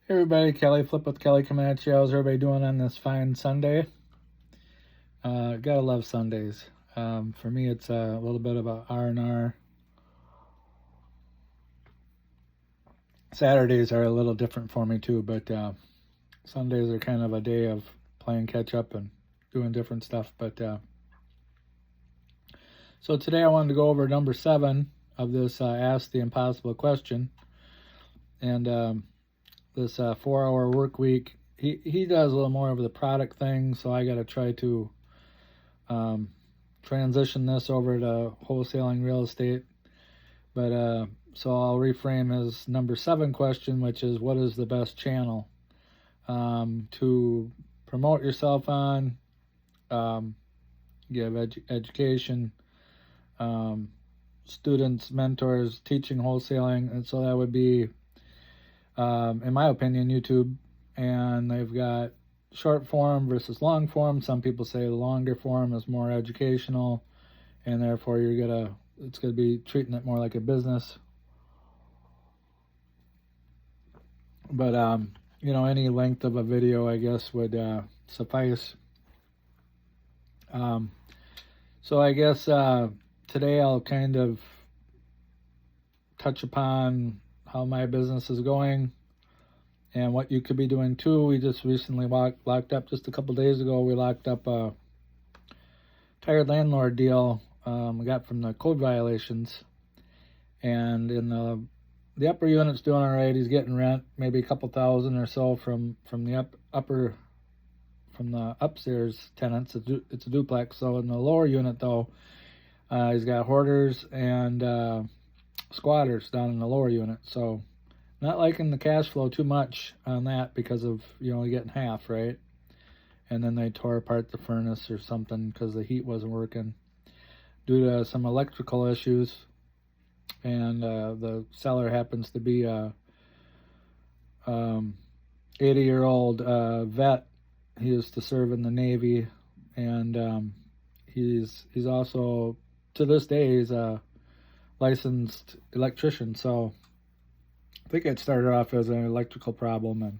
Hey everybody, Kelly, Flip with Kelly coming at you. How's everybody doing on this fine Sunday? Gotta love Sundays. For me, it's a little bit of a R&R. Saturdays are a little different for me too, but Sundays are kind of a day of playing catch up and doing different stuff. But so today I wanted to go over number 7 of this Ask the Impossible question. And this 4-hour work week, he does a little more of the product thing, so I got to try to transition this over to wholesaling real estate. But so I'll reframe his number 7 question, which is, what is the best channel to promote yourself on, give education, students, mentors, teaching wholesaling? And so that would be, in my opinion, YouTube. And they've got short form versus long form. Some people say the longer form is more educational, and therefore it's gonna be treating it more like a business. But any length of a video, I guess, would suffice. So I guess today I'll kind of touch upon how my business is going and what you could be doing too. We just recently locked up, just a couple days ago, we locked up a tired landlord deal we got from the code violations. And in the upper unit's doing all right. He's getting rent, maybe a couple thousand or so from the upstairs tenants. It's a duplex. So in the lower unit though, he's got hoarders and squatters down in the lower unit. So not liking the cash flow too much on that because of, getting half, right? And then they tore apart the furnace or something because the heat wasn't working due to some electrical issues. And the seller happens to be a 80-year-old vet. He used to serve in the Navy, and he's also, to this day, he's a licensed electrician. So I think it started off as an electrical problem, and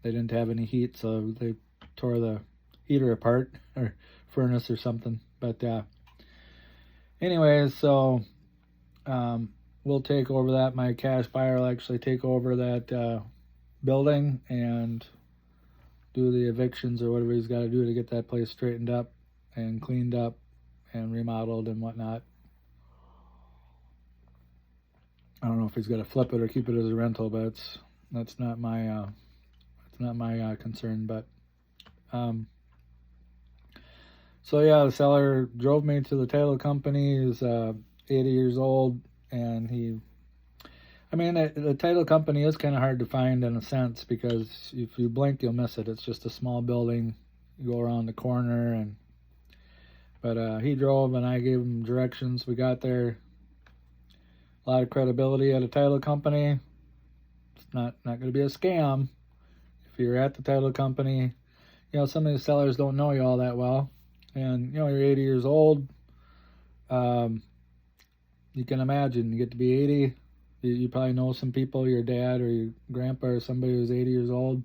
they didn't have any heat, so they tore the heater apart, or furnace or something. But anyways, so we'll take over that. My cash buyer will actually take over that building and do the evictions or whatever he's got to do to get that place straightened up and cleaned up and remodeled and whatnot. I don't know if he's got to flip it or keep it as a rental, but that's not my concern. But so yeah, the seller drove me to the title company. He's 80 years old, and the title company is kind of hard to find in a sense, because if you blink, you'll miss it. It's just a small building. You go around the corner, but he drove, and I gave him directions. We got there. A lot of credibility at a title company. It's not going to be a scam. If you're at the title company, some of the sellers don't know you all that well, and you're 80 years old. You can imagine, you get to be 80, you probably know some people, your dad or your grandpa or somebody who's 80 years old.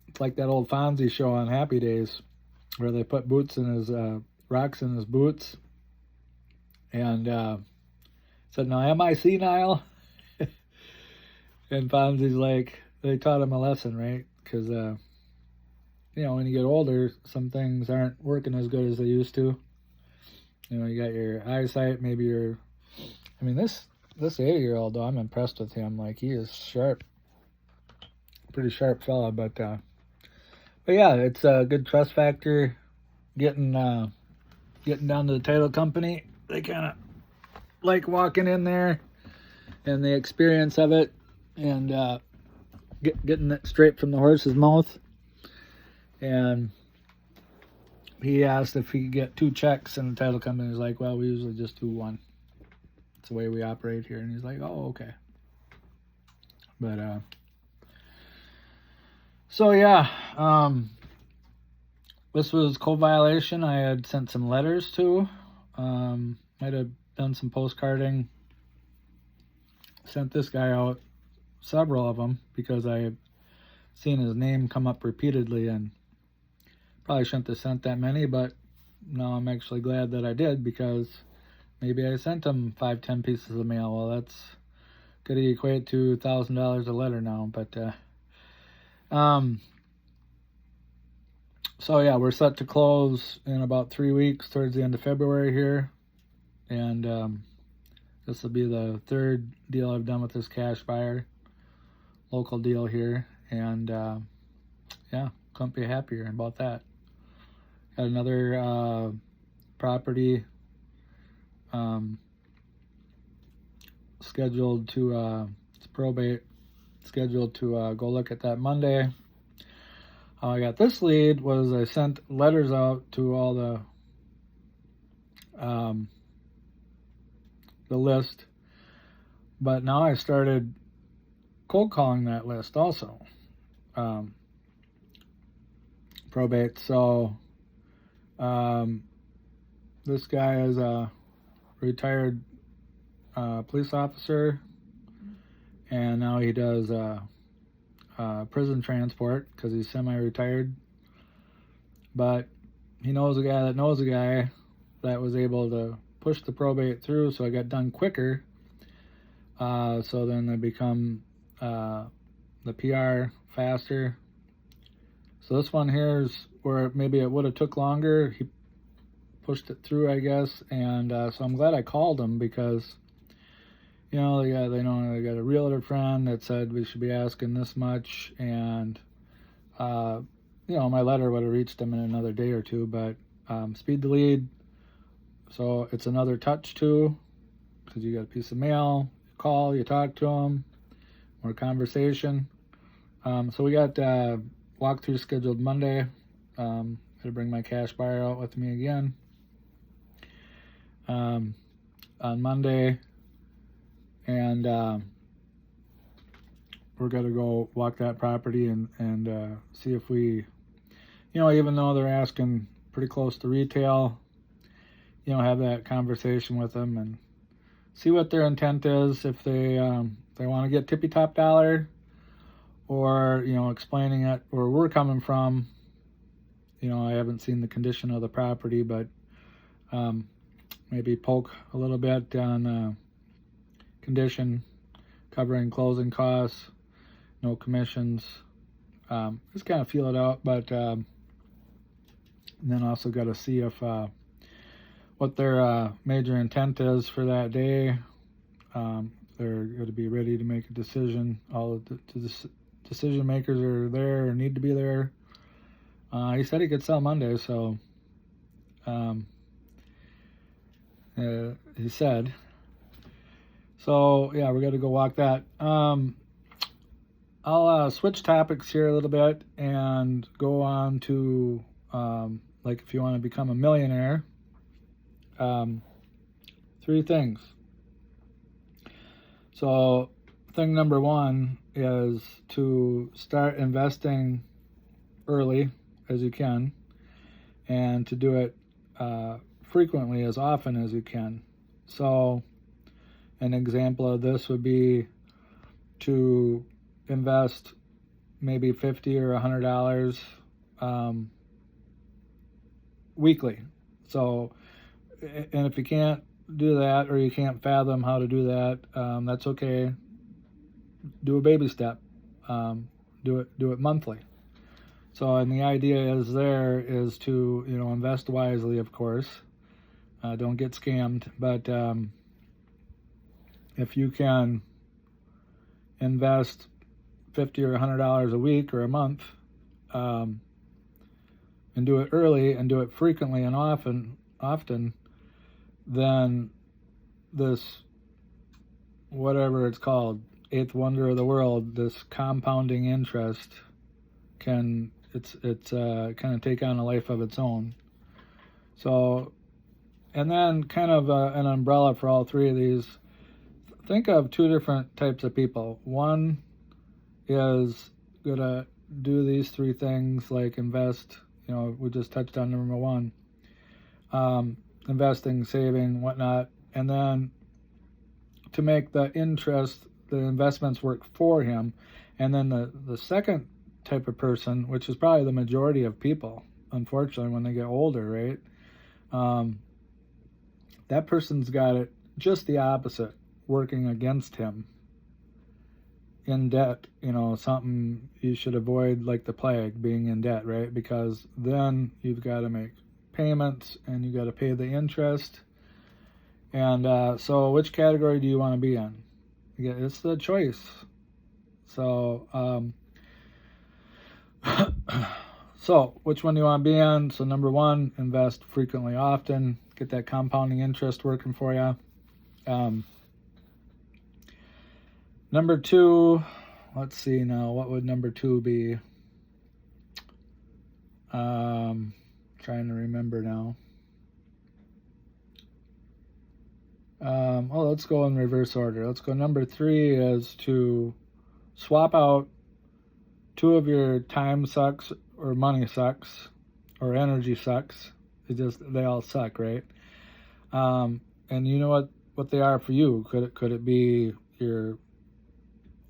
It's like that old Fonzie show on Happy Days, where they put rocks in his boots, and said, "Now, am I senile?" And Fonzie's like, they taught him a lesson, right? Because when you get older, some things aren't working as good as they used to. You got your eyesight, maybe this 80-year-old though, I'm impressed with him. Like, he is sharp, pretty sharp fella. But yeah, it's a good trust factor. Getting down to the title company, they kind of like walking in there and the experience of it, and getting it straight from the horse's mouth. And he asked if he could get 2 checks, and the title company was like, "Well, we usually just do 1. It's the way we operate here." And he's like, "Oh, okay." But so yeah, this was code violation. I had sent some letters to. Might have done some postcarding. Sent this guy out, several of them, because I had seen his name come up repeatedly, and probably shouldn't have sent that many, but now I'm actually glad that I did, because maybe I sent him 5-10 pieces of mail. Well, that's going to equate to $1,000 a letter now, but so yeah, we're set to close in about 3 weeks, towards the end of February here, and this will be the third deal I've done with this cash buyer, local deal here, and yeah, couldn't be happier about that. Got another property scheduled to, it's probate, scheduled to go look at that Monday. How I got this lead was I sent letters out to all the list, but now I started cold calling that list also, probate. So this guy is a retired police officer, and now he does prison transport because he's semi-retired, but he knows a guy that knows a guy that was able to push the probate through, so I got done quicker. So then they become the PR faster. So this one here is where maybe it would have took longer. He pushed it through, I guess, and so I'm glad I called him, because you know, they got a realtor friend that said we should be asking this much, and you know, my letter would have reached them in another day or two, but speed the lead. So it's another touch too, because you got a piece of mail, you call, you talk to them, more conversation. So we got walkthrough scheduled Monday. Gotta bring my cash buyer out with me again on Monday, and we're gonna go walk that property and see if we, you know, even though they're asking pretty close to retail, you know, have that conversation with them and see what their intent is, if they want to get tippy top dollar, or, you know, explaining it where we're coming from. You know, I haven't seen the condition of the property, but maybe poke a little bit on condition, covering closing costs, no commissions. Just kind of feel it out, but then also got to see if what their major intent is for that day. They're going to be ready to make a decision. All of the decision makers are there or need to be there. He said he could sell Monday, so he said. So yeah, we're going to go walk that. I'll switch topics here a little bit and go on to like if you want to become a millionaire. 3 things. So thing number 1 is to start investing early as you can, and to do it frequently, as often as you can. So an example of this would be to invest maybe $50 or $100 weekly. So, and if you can't do that, or you can't fathom how to do that, that's okay. Do a baby step. Do it monthly. So, and the idea is to, you know, invest wisely, of course. Don't get scammed. But if you can invest $50 or $100 a week or a month, and do it early and do it frequently and often, then this, whatever it's called, 8th wonder of the world, this compounding interest can kind of take on a life of its own. So, and then kind of an umbrella for all 3 of these. Think of 2 different types of people. One is gonna do these 3 things, like invest. We just touched on number 1. Investing, saving, whatnot, and then to make the investments work for him. And then the second type of person, which is probably the majority of people, unfortunately, when they get older, right? That person's got it just the opposite, working against him. In debt, something you should avoid like the plague, being in debt, right? Because then you've got to make payments and you got to pay the interest. And so which category do you want to be in? Yeah, it's the choice. So so which one do you want to be in? So number one, invest frequently, often, get that compounding interest working for you. Number two, let's see now, what would number two be? Trying to remember now. Well, let's go in reverse order. Let's go. Number three is to swap out 2 of your time sucks or money sucks or energy sucks. They all suck, right? And you know what they are for you. Could it be your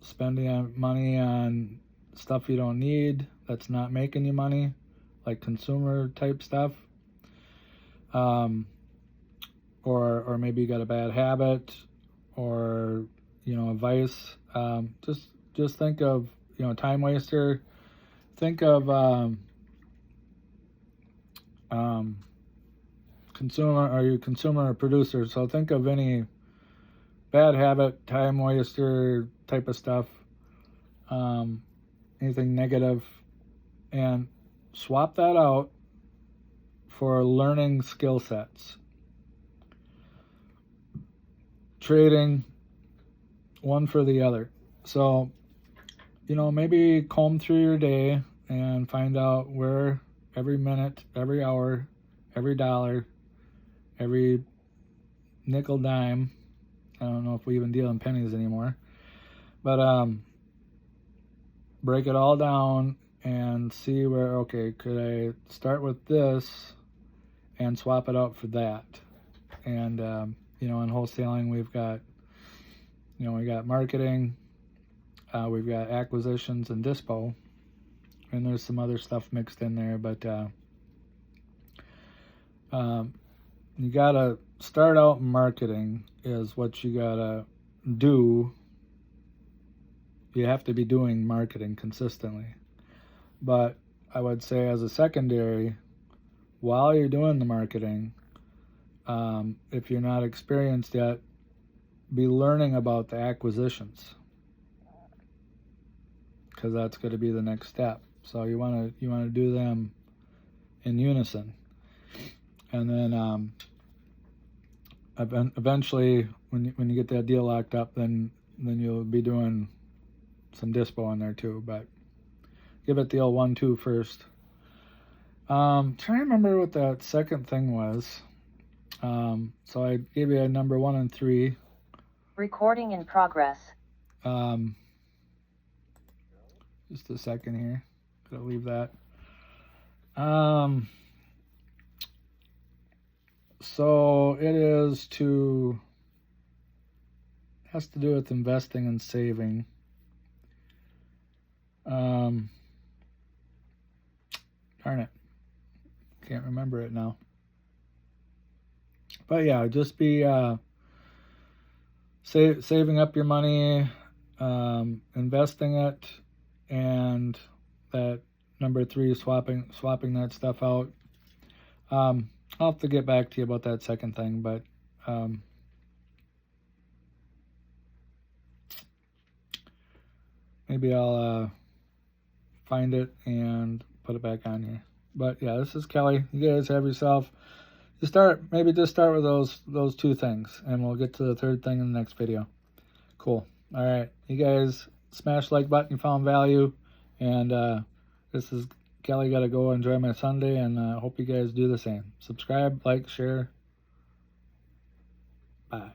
spending money on stuff you don't need that's not making you money, like consumer type stuff, or maybe you got a bad habit, or a vice. Just think of time waster. Think of consumer. Are you consumer or producer? So think of any bad habit, time waster type of stuff, anything negative, and swap that out for learning skill sets. Trading one for the other. So, maybe comb through your day and find out where every minute, every hour, every dollar, every nickel, dime, I don't know if we even deal in pennies anymore, but break it all down and see where, okay, could I start with this and swap it out for that? And in wholesaling, we've got we got marketing, we've got acquisitions and dispo, and there's some other stuff mixed in there, but you gotta start out. Marketing is what you gotta do. You have to be doing marketing consistently, but I would say as a secondary, while you're doing the marketing, if you're not experienced yet, be learning about the acquisitions, because that's going to be the next step. So you want to do them in unison, and then eventually, when you get that deal locked up, then you'll be doing some dispo in there too. But give it the old 1-2 first. Trying to remember what that second thing was. So I gave you a number 1 and 3. Recording in progress. Just a second here. Gotta leave that. So it has to do with investing and saving. Darn it. Can't remember it now. But yeah, just be saving up your money, investing it, and that number 3, swapping that stuff out. I'll have to get back to you about that second thing, but maybe I'll find it and put it back on here. But yeah, this is Kelly. You guys have yourself. Just start with those 2 things, and we'll get to the third thing in the next video. Cool. All right, you guys smash the like button. You found value, and this is Kelly. Got to go enjoy my Sunday, and hope you guys do the same. Subscribe, like, share. Bye.